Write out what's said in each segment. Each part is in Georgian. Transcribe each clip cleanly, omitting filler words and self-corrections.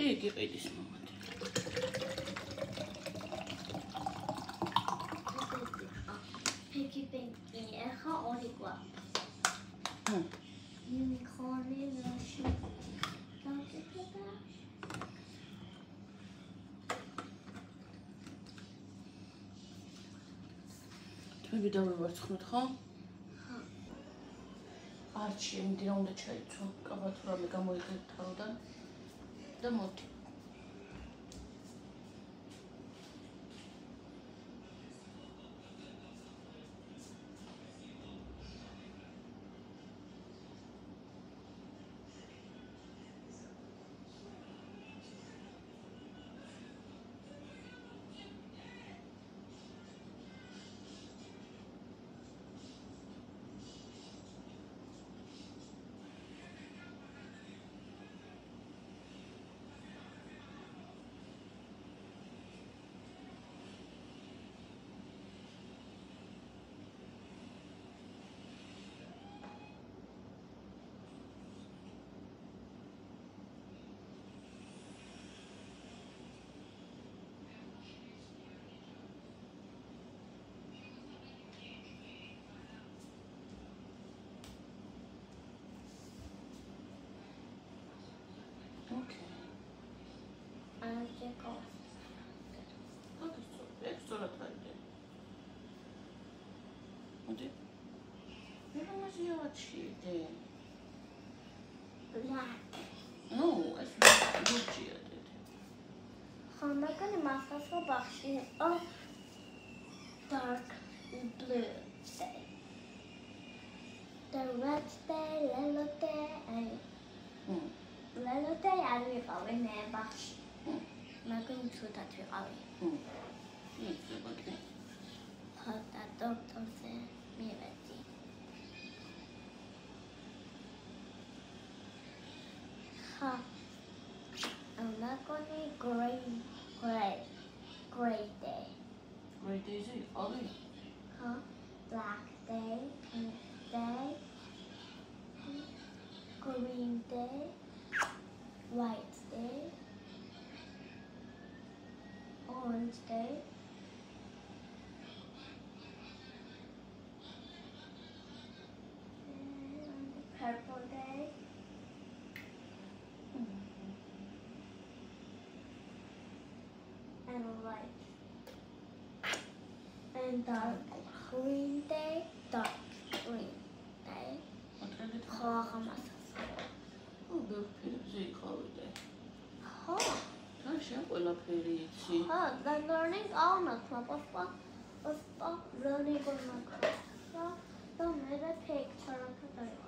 იგი ყიდის მომად. Piggy Pinky, ეხა ორი გვაქვს. Unicorn-ი, რაში დავკეთება. თვები დავივარცხნოთ, ხო? არჩი, იმდენ უნდა ჩაიცვა, კაბა თუ რამე გამოიგეთ თავიდან და მოდი. Black. No, it's not good. Xandakani masası baxşı o dark blue day. The red day, yellow day, and yellow day I will go in there baxşı. I'm going to that we are. That doctor said me ready. Ha. I'm not going to gray day. Gray day is it? Huh? Black day, pink day, green day, white day, orange day, and purple day, and white, and dark green day, dark green day. Oh, beautiful holiday. Oh. Then learning all my club of learning on my club. So don't make a picture of the door.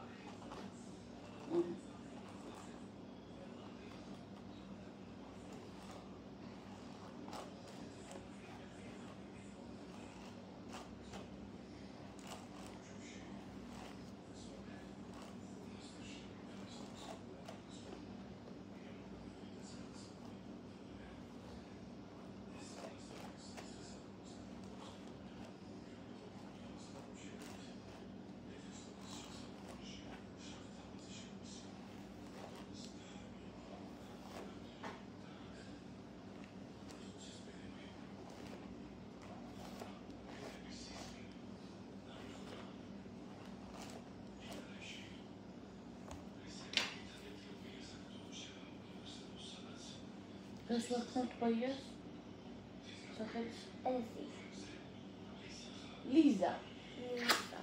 Kas ვახსნათ ბაიას? სახელს? ეზი. ლიზა. ლიზა.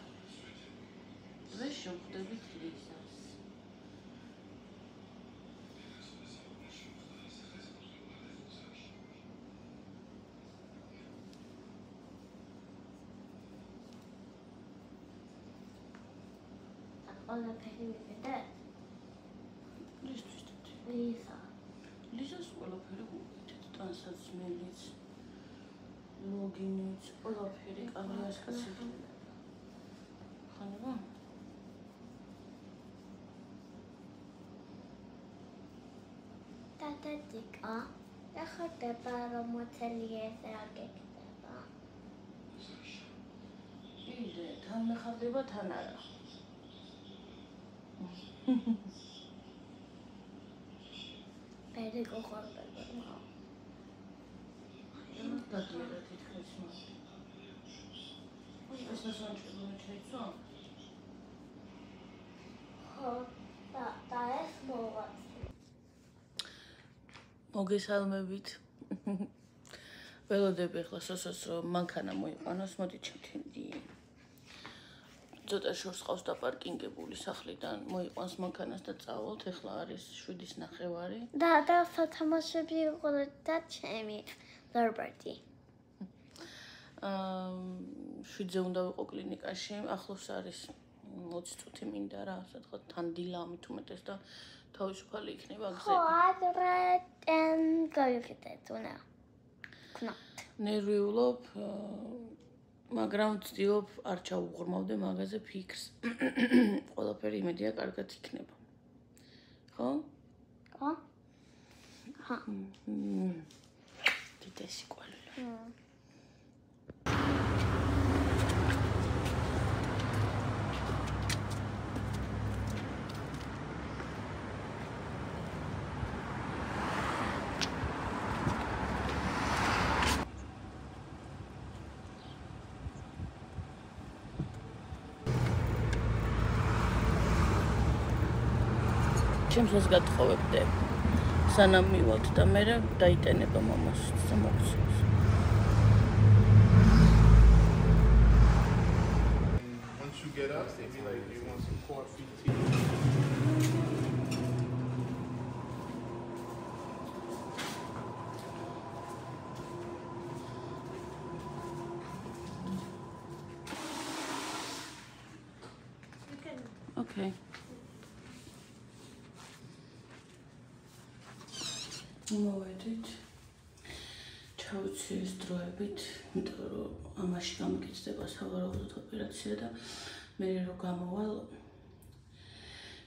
დღეს შევხვდებით ლიზას. ყველაფერი მივიდეთ? ლიზთვის დედი. ლიზა. ლიზას ყველაფერი გუგეთეთ, ტანსაცმელიც, ლოგინიც, ყველაფერი კარიას კაცი. ხანება? დადადიკა, ეხარდება რომ მოცელი ესე აგეკდება. იდე, თან მეხარდება, თან არა. ბერი გოხორდება მა. დადიერა თითქოს მა. ეს სასანჩელო ჩაიცვა? ხო, და ეს მოვაც. მოგესალმებით. ველოდები ახლა სოსოს რომ მანქანა მოიყვანოს, მოდი ჩემთინდი. ცოტა შორს ყავს დაპარკინგებული სახლიდან, მოიყვანს მანქანას და წავალთ. ახლა არის 7:30. და სათამაშები იყო და ჩემი ლორბერტი. 7-ზე უნდა ვიყო კლინიკაში, ახლოს არის 20 წუთი მინდა რა, ასე თქვა, თან დილა ამით უმეტეს და თავისუფალი იქნება გზები. ხო, ადრე გავიხიდეთ, უნდა. ქნა. ნერვიულობ, მაგრამ ვცდილობ არ ჩავუღრმავდე მაღაზე ფიქრს. ყველაფერი იმედია კარგად იქნება. ხო? ხო? ხა. დიდესი ყვავილა. ჩემს გათხოვებდე სანამ მივალთ და მე დაიტენება მამას და მოგცემს. Once you get up, maybe like you want some coffee, tea. Okay. მოვედით. ჩავიცი ეს დროებით, იმიტომ რომ ამაში გამიგეცდება სავარაუდოდ ოპერაცია და მე რო გამოვალ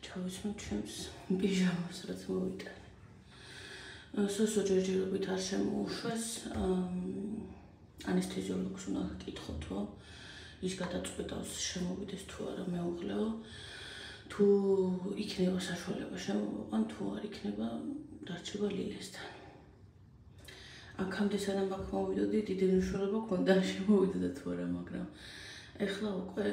ჩავიცმე ჩემს პიჟამას, რაც მოვიტანე. სოსო ჯერჯერობით არ შემოუშვეს, ანესთეზიოლოგს უნდა გკითხოთო, ის გადაწყვეტავს შემოვიდეს თუ არა მეუღლეო, თუ იქნება საშუალება შემოვიყვან, თუ არ იქნება დარჩება ლილესთან. აქამდე სანამ აქ მოვიდოდი, დიდი მნიშვნელობა ჰქონდა შემოვიდოდა თუ არა, მაგრამ ეხლა უკვე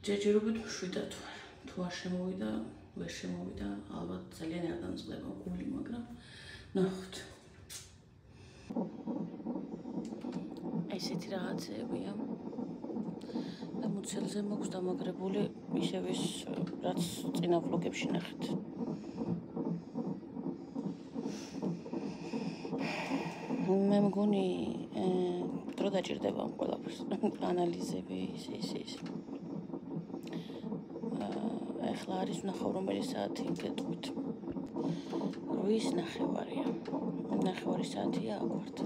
ჯერჯერობით მშვიდად ვარ. თუ არ შემოვიდა, ვერ შემოვიდა, ალბათ ძალიან არ დამწყდება გული, მაგრამ ნახოთ. ესეთი რაღაცებია. და მუცელზე მაქვს დამაგრებული ისევ ის, რაც წინა ვლოგებში ნახეთ. მე მგონი დრო დაჭირდება ამ ყველაფერს, ანალიზები, ის. ახლა არის ვნახავ რომელი საათი გეტყვით. 8:30-ია. 9 საათია აქ ვართ.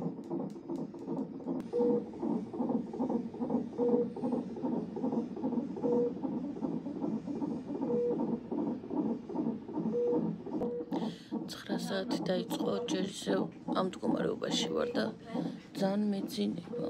საათი დაიწყო, ჯერ ისევ ამ მდგომარეობაში ვარ და ძალიან მეძინება.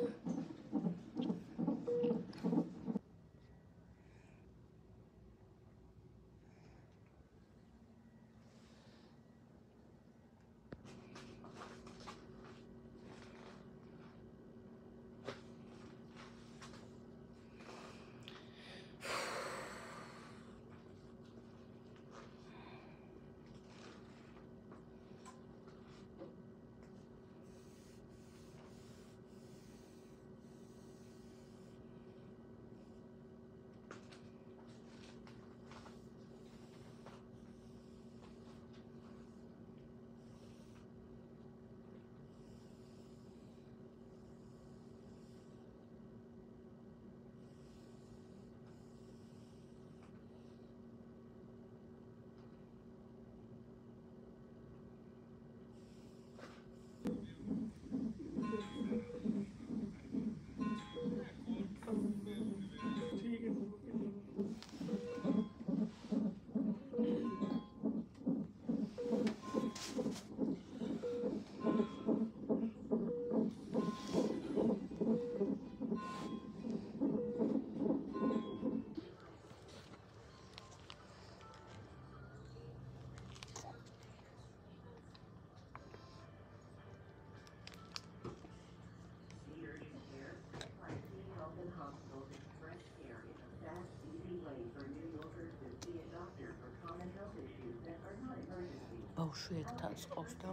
ბავშვი ეგთან წყავს და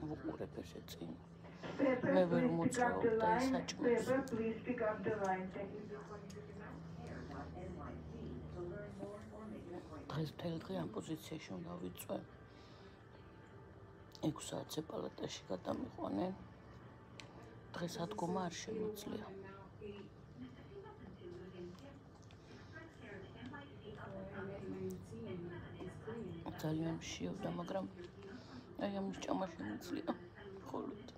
ვუყურებ ესე წინ. მე ვერ მოწრავ და ის აჭმევს. დღეს მთელი დღე ამ პოზიციაში უნდა ვიწვე. 6 საათზე პალატაში გადამიყვანენ. დღეს ადგომა არ შემოძლია. ძალიან მშიოდა, მაგრამ აი ამის ჭამა შემიძლია მხოლოდ.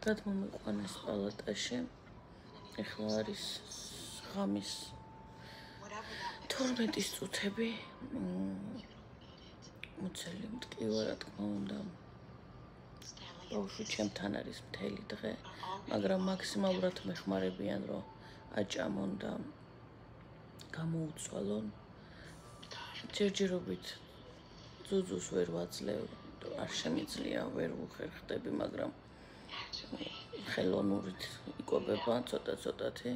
გადმომიყვანეს პალატაში. ეხლა არის ღამის 12 წუთები. მოცელი მტკივა, რა თქმა უნდა. ბავშვი ჩემთან არის მთელი დღე, მაგრამ მაქსიმალურად მეხმარებიან, რომ აჭამონ და გამოუცვალონ. ჯერჯერობით ძუძუს ვერ ვაძლევ, არ შემიძლია, ვერ ვუხერხდები, მაგრამ ხელოვნურით იკვებება ცოტა-ცოტათი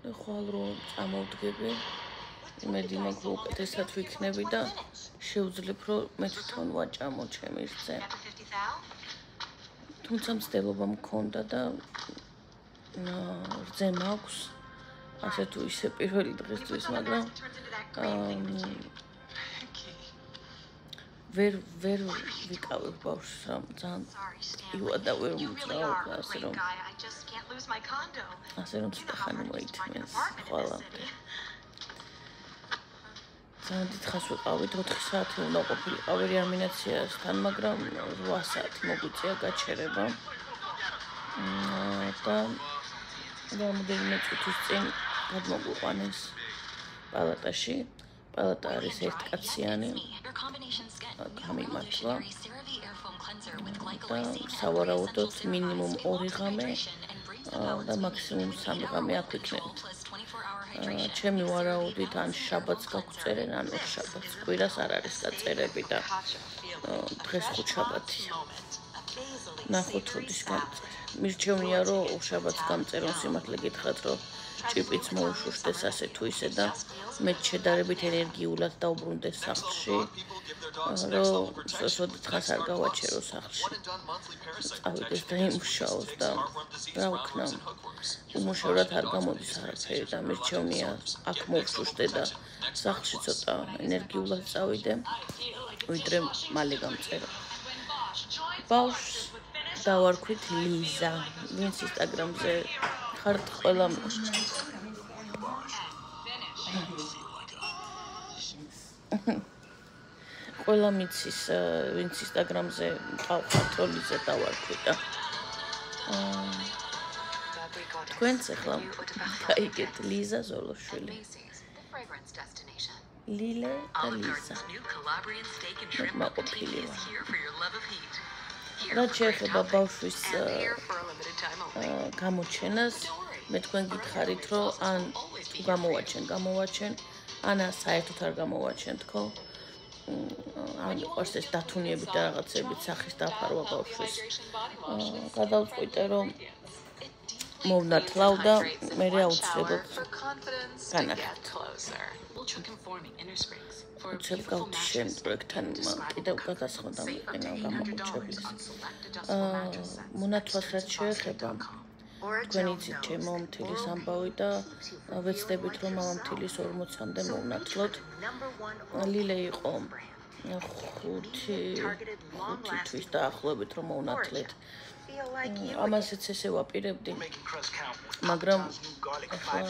და ხვალ რომ წამოვდგები, იმედი მაქვს უკეთესად ვიქნები და შევძლებ რომ მე თვითონ ვაჭამო ჩემი რძე. თუმცა მცდელობა მქონდა და რძე მაქვს, ასე თუ ისე პირველი დღესთვის, მაგრამ ვერ ვიკავებ ბავშვს, რომ ძალიან ივა და ვერ მოძრაობ, ასე რომ ცოტა ხანი მოითმენს ხვალამდე. ძალიან დიდხანს ვიყავით, 4 საათი უნდა ყოფილიყავი რეანიმაციასთან, მაგრამ 8 საათი მოგვიწია გაჩერება. და რამდენიმე წუთის წინ გადმოგვიყვანეს პალატაში. პალატა არის ერთკაციანი. გამიმართლა და სავარაუდოდ მინიმუმ 2 ღამე და მაქსიმუმ 3 ღამე აქ ვიქნებით. ჩემი ვარაუდით ან შაბათს გაგვწერენ, ან შაბათს. კვირას არ არის გაწერები და დღეს ხუთშაბათია. ნახოთ როდის გამწერენ. მირჩევნია რომ შაბათს გამწერონ, სიმართლე გითხრათ რომ ჭიპიც მოუშუშდეს ასე თუ ისე და მე შედარებით ენერგიულად დაუბრუნდეს სახლში, რომ სოდთხას არ გავაჩერო სახლში. წავიდეს და იმუშაოს და რა ვქნა. უმუშევრად არ გამოდის არაფერი და მირჩევნია აქ მოუშუშდე და სახლში ცოტა ენერგიულად წავიდე, ვიდრე მალე გამწერო. ბავშვს დავარქვით ლიზა, ვინც ინსტაგრამზე ხართ ყველა ყველა მიცის, ვინც ინსტაგრამზე ყავხართ რომ ლიზა დავარქვით და თქვენც ახლა გაიგეთ ლიზა ზოლოშვილი. ლილე და ლიზა. მაყოფილი ვარ. რაც შეეხება ბავშვის გამოჩენას, მე თქვენ გითხარით, რომ ან გამოვაჩენ, ან საერთოდ არ გამოვაჩენთ, ხო? ან იყოს ეს დათუნიებით და რაღაცებით სახის დაფარვა ბავშვის. გადავწყვიტე, რომ მოვნათლავ და მე აუცილებლად განახეთ. უცებ გავთიშენ პროექტთან კიდევ გადასხდა მიყენა გამოყურებლის. მონათლას რაც შეეხება, თქვენ იცით ჩემო მთილის ამბავი და ვეცდებით რომ მომთილის 40-მდე მოვნათლოთ. ლილე იყო 5 თვის დაახლოებით რომ მოვნათლეთ. ამასაც ესე ვაპირებდი, მაგრამ ახლა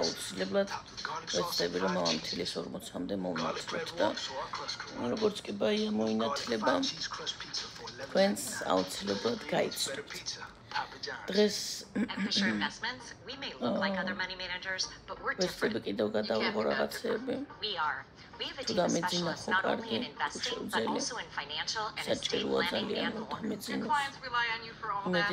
აუცილებლად ვეცდები რომ მომთილის 40-მდე მოვნათლოთ და როგორც კი ბაია მოინათლება, თქვენს აუცილებლად გაიცნობთ. Papa John's. დღეს At Fisher Investments, we may look like other money managers, but we're different. კიდევ გადავიღო რაღაცები. We are. We have a team of specialists not only in investing, but also in financial and estate planning and more. Your clients rely on you for all that.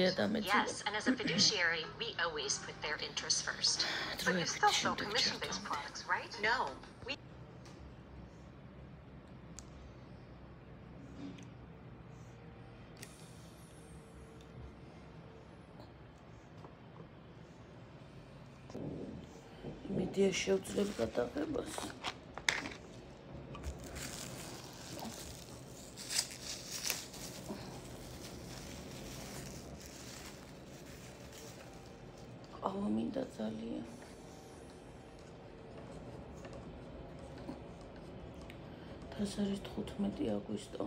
Yes, and as a fiduciary, we always put their interests first. But you still sell commission-based products, right? No, we მედია შევძლებ გადაღებას. ყავა მინდა ძალიან. დღეს არის 15 აგვისტო.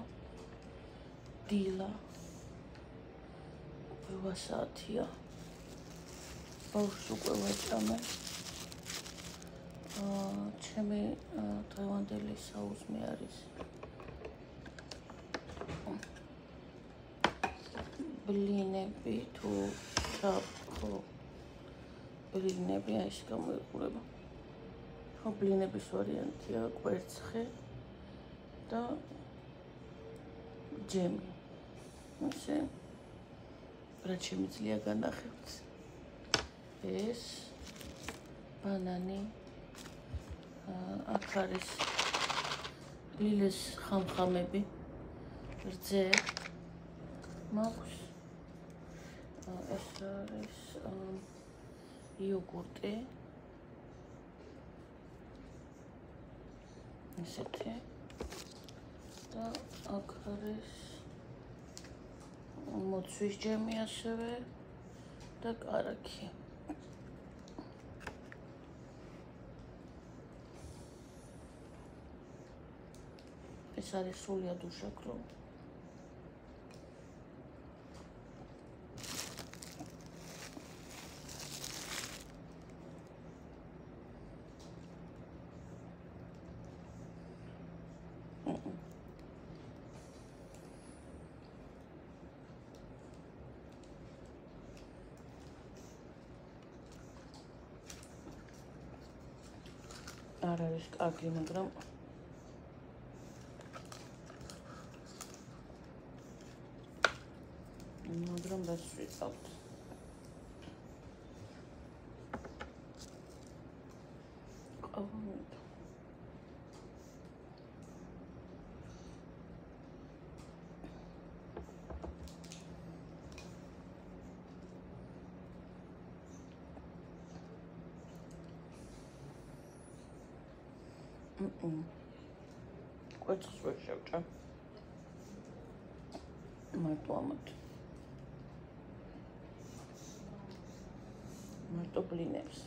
დილა. 8 საათია. ბავშვს უკვე ვაჭამე. ჩემი დღევანდელი საუზმე არის ბლინები თუ ხო ბლინები ეს გამოიყურება ხო ბლინების ვარიანტია კვერცხე და ჯემი ისე რაც შემიძლია განახებთ ეს ბანანი აქ არის ლილეს ხამხამები რძე მაქვს ეს არის იოგურტი ესეთი და აქ არის მოცვის ჯემი ასევე და კარაქი ეს არის სულიად უშაქრო. არ არის კარგი, მაგრამ das without. Კვერცხს ვერ შევჭა. მარტო ამათ. მარტო ბლინებს.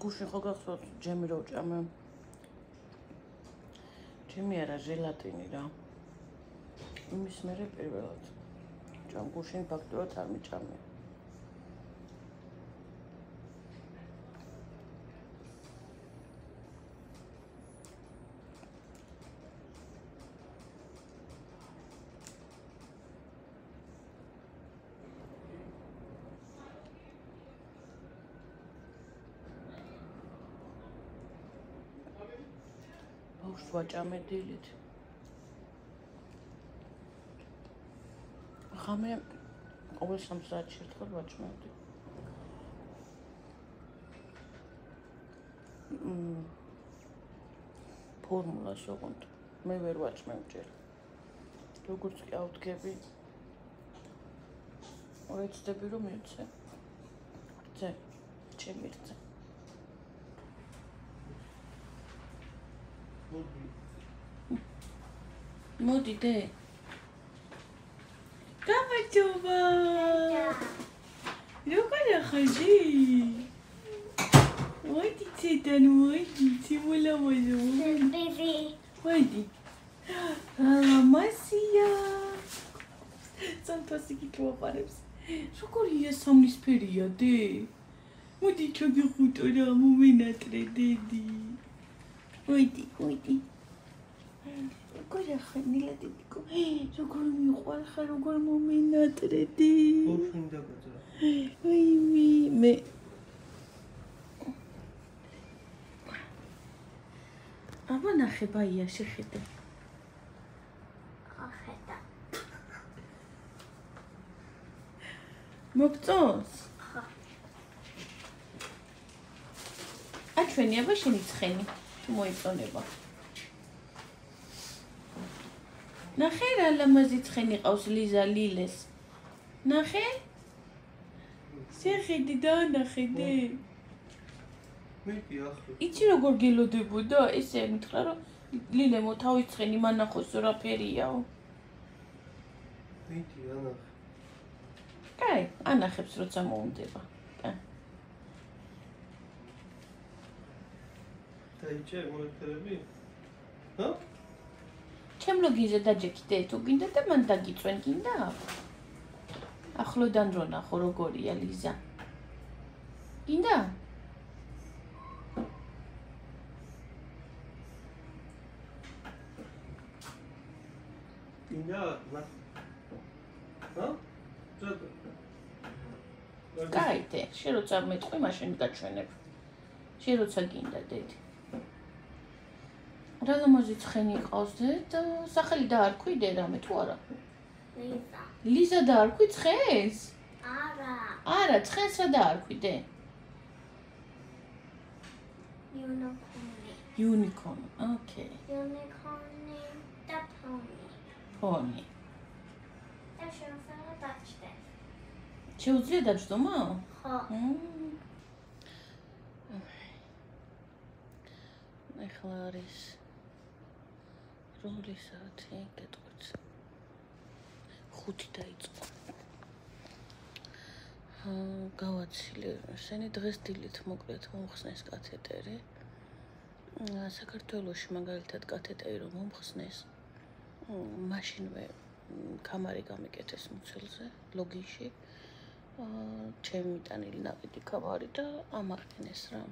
გუშინ ხო გახსოვთ ჯემი რო ვჭამე. ჯემი არა ჟელატინი რა. იმის მერე პირველად. ჭამ გუშინ ფაქტურად არ მიჭამე. ვაჭამე დილით. ხამე ყოველ 3 საათში ერთხელ ვაჭმევდი. ფორმულას ოღონდ მე ვერ ვაჭმევ ჯერ. როგორც კი ავდგები. ვეცდები რომ მივცე. რძე, ჩემი რძე. მოდი დე. გამარჯობა. როგორ ახალში? მოდი ციდან მოდი, ციმულავაზო. Busy. მოდი. მასია. სანტოსი გიკლოპარებს. როგორია სამნისფერია დე? მოდი ჩაგიხუტო რა მომენატრე დედი. უიდი. როგორ ახლა ნილადიდიკო? როგორ მიყვარ ხარ, როგორ მომენატრედი? ორფინდა გაძრა. მე აბა ნახე ბაია შეხედე. ახედა. მოგწონს? ხო. აჩვენი აბა შენი ცხენი თუ მოიწონება. ნახე რა ლამაზი ცხენი ყავს ლიზა ლილეს. ნახე? შეხედი და ნახედე. მეტი ახლა. იცი როგორ გელოდებოდა? ესე მითხრა რომ ლილე მოთავის ცხენი მანახოს რა ფერიაო. მეტი ანახე. კაი, ანახებს როცა მოუნდება. დაიჭერ მოეთერები? ჰა? ჩემ ლოგინზე დაჯექიდე თუ გინდა და მან დაგიწვენ გინდა? ახლოდან რო ნახო როგორია ლიზა. გინდა? გინდა? ჰა? ზოგადად. კაი, შენ როცა მეტყვი, მაშინ გაჩვენებ. შენ როცა გინდა, დედი. რა ლამაზი ცხენი ყავს და სახელი დაარქვიდე რამე თუ არა? ლიზა. ლიზა დაარქვი ცხენს? არა. არა, ცხენს რა დაარქვიდე? Unicorn, okay. Unicorn და pony. Pony. და შეუძლია დაჭდე. შეუძლია დაჭდომა? ხო. ეხლა არის რომელი საათი გეტყვით 5 დაიწყო. გავაცილე, შენი დღეს დილით მოკლედ მომხსნეს კათეტერი. საქართველოში მაგალითად კათეტერი რომ მომხსნეს, მაშინვე კამარი გამიკეთეს მუცელზე, ლოგინში. ჩემი ტანილი ნაყიდი კამარი და ამაყენეს რა.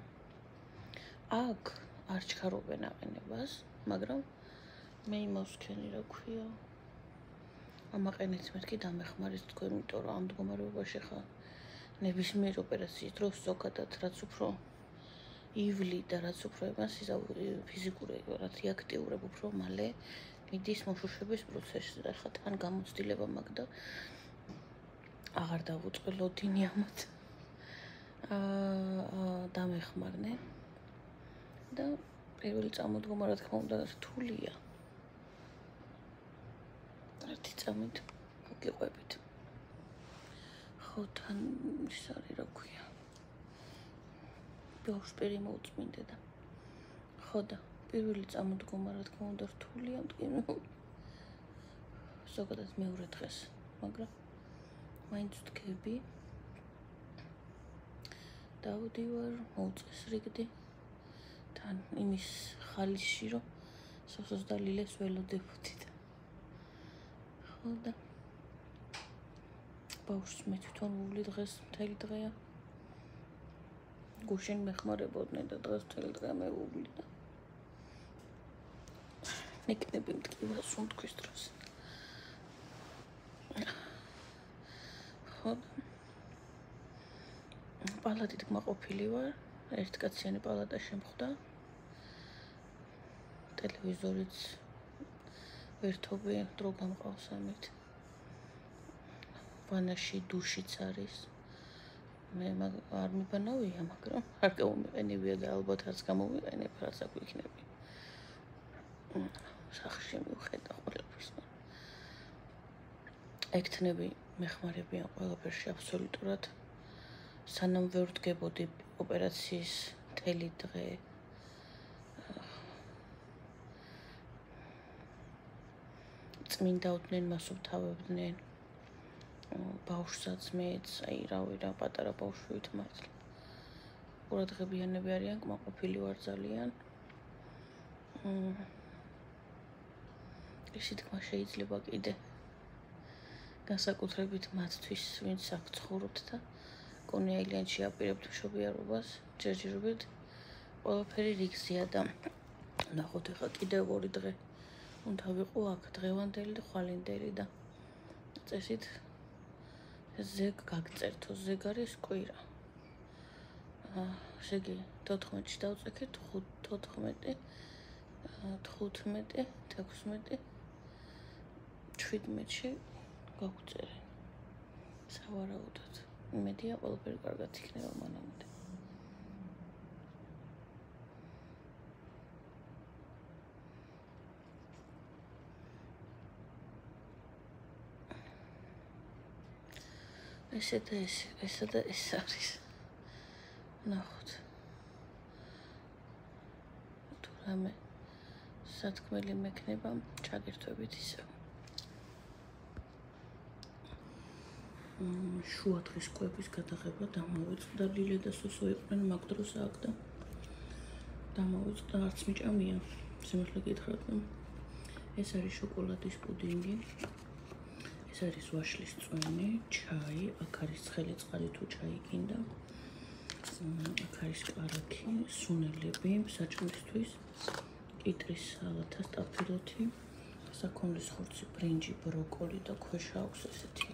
აქ არ ჩქარობენ აყენებას, მაგრამ მე იმავსქენი რა ქვია. ამაყენეთ მეთქი დამეხმარეს თქვენ, იმიტომ რომ ამ მდგომარეობაში ხა ნებისმიერ ოპერაციის დროს ზოგადად რაც უფრო ივლი და რაც უფრო იმას ფიზიკური აქტიურებ უფრო მალე მიდის მოშუშების პროცესში და ხა თან გამოცდილება მაგ და აღარ დავუწყე ლოდინი ამათ. დამეხმარნენ და პირველი წამოდგომა რა თქმა უნდა რთულია. ერთი წამით გიყვებით. ხო თან ის არის რა ქვია. ბავშვი მოუწმინდე და ხო და პირველი წამოდგომა რა თქმა უნდა რთულია, ზოგადად მეორე დღეს, მაგრამ მაინც ვდგები. დავდივარ, მოუწეს რიგდი. თან იმის ხალისში რომ სოსოს და ლილეს ველოდებოდი და ხო და ბავშვს მე თვითონ ვული დღეს მთელი დღეა გუშინ მეხმარებოდნენ და დღეს მთელი დღე მე ვული და ნეკნები მტკივას უნდქვის დროს ხო პალატით გმაყოფილი ვარ ერთკაციანი პალატა შემხვდა ტელევიზორიც ვერთობი დრო გამყავს ამით ვანაში დუშიც არის მე არ მიბანავია მაგრამ არ გამომიყენებია და ალბათ არც გამომიყენებ რაც აქ იქნები სახში მივხედა ყველაფერს ექტნები მეხმარებიან ყველაფერში აბსოლუტურად სანამ ვერ ვდგებოდი ოპერაციის მთელი დღე წმინდაოდნენ მასობთავებდნენ ბავშვსაც მეც აი რავი რა პატარა ბავშვით მართლა ყურადღებიანები არიან კმაყოფილი ვარ ძალიან ისე თქმა შეიძლება კიდე განსაკუთრებით მათთვის ვინც აქ ცხოვრობთ და კონიაილენდში აპირებთ მშობიარობას ჯერჯერობით ყველაფერი რიგზეა და ნახოთ ეხლა კიდევ 2 დღე უნდა ვიყო აქ დღევანდელი და ხვალინდელი და წესით ზეგ გაგწერთო ზეგ არის კვირა შეგი 14-ში დავწექეთ 14 15 16 17-ში გავწერე სავარაუდოდ იმედია ყველაფერი კარგად იქნება მანამდე ესა და ეს არის ნახოთ თუ რამე სათქმელი მექნება ჩაგერთვებით ისევ შუა დღის კვების გადაღება დამოვიწყდა ლილე და სოსო იყვნენ მაგ დროს აქ და დამოვიწყდა არც მიჭამია სიმართლე გითხრათ ეს არის შოკოლადის პუდინგი ეს არის ვაშლის წვენი ჩაი აქ არის ცხელი წყალი თუ ჩაი გინდა აქ არის კარაქი სუნელები საჭმელისთვის კიტრის სალათა სტაფილოთი საქონლის ხორცი ბრინჯი ბროკოლი და ქვეშ აქვს ესეთი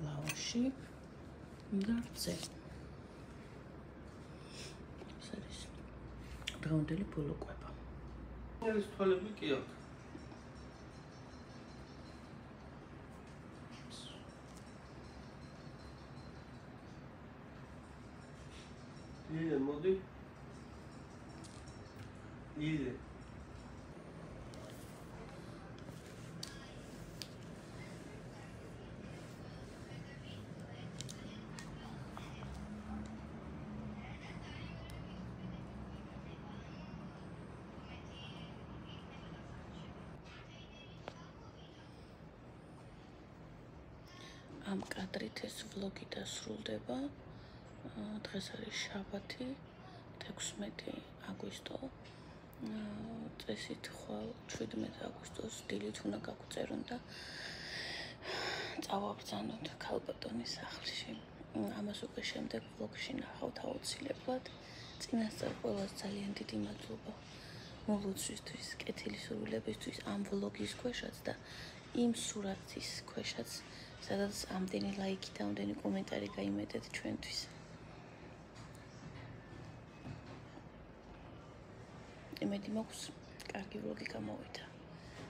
ლავაში და ზე ეს არის დღევანდელი ბოლო კვება ეს თვალები კი აქვს Lile, მოდი. Lile. ამ კადრით ეს ვლოგი დასრულდება. დღეს არის შაბათი 16 აგვისტო წესით ხვალ 17 აგვისტოს დილით უნდა გავწერონ და წავაბრძანოთ ქალბატონის სახლში ამას უკვე შემდეგ ვლოგში ნახავთ აუცილებლად წინასწარ ყველას ძალიან დიდი მადლობა მოგლოცვისთვის კეთილი სურვილებისთვის ამ ვლოგის ქვეშაც და იმ სურათის ქვეშაც სადაც ამდენი ლაიქი და ამდენი კომენტარი გაიმეტეთ ჩვენთვის იმედი მაქვს კარგი ვლოგი გამოვიდა.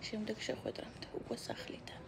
შემდეგ შეხვედრამდე უკვე სახლიდან.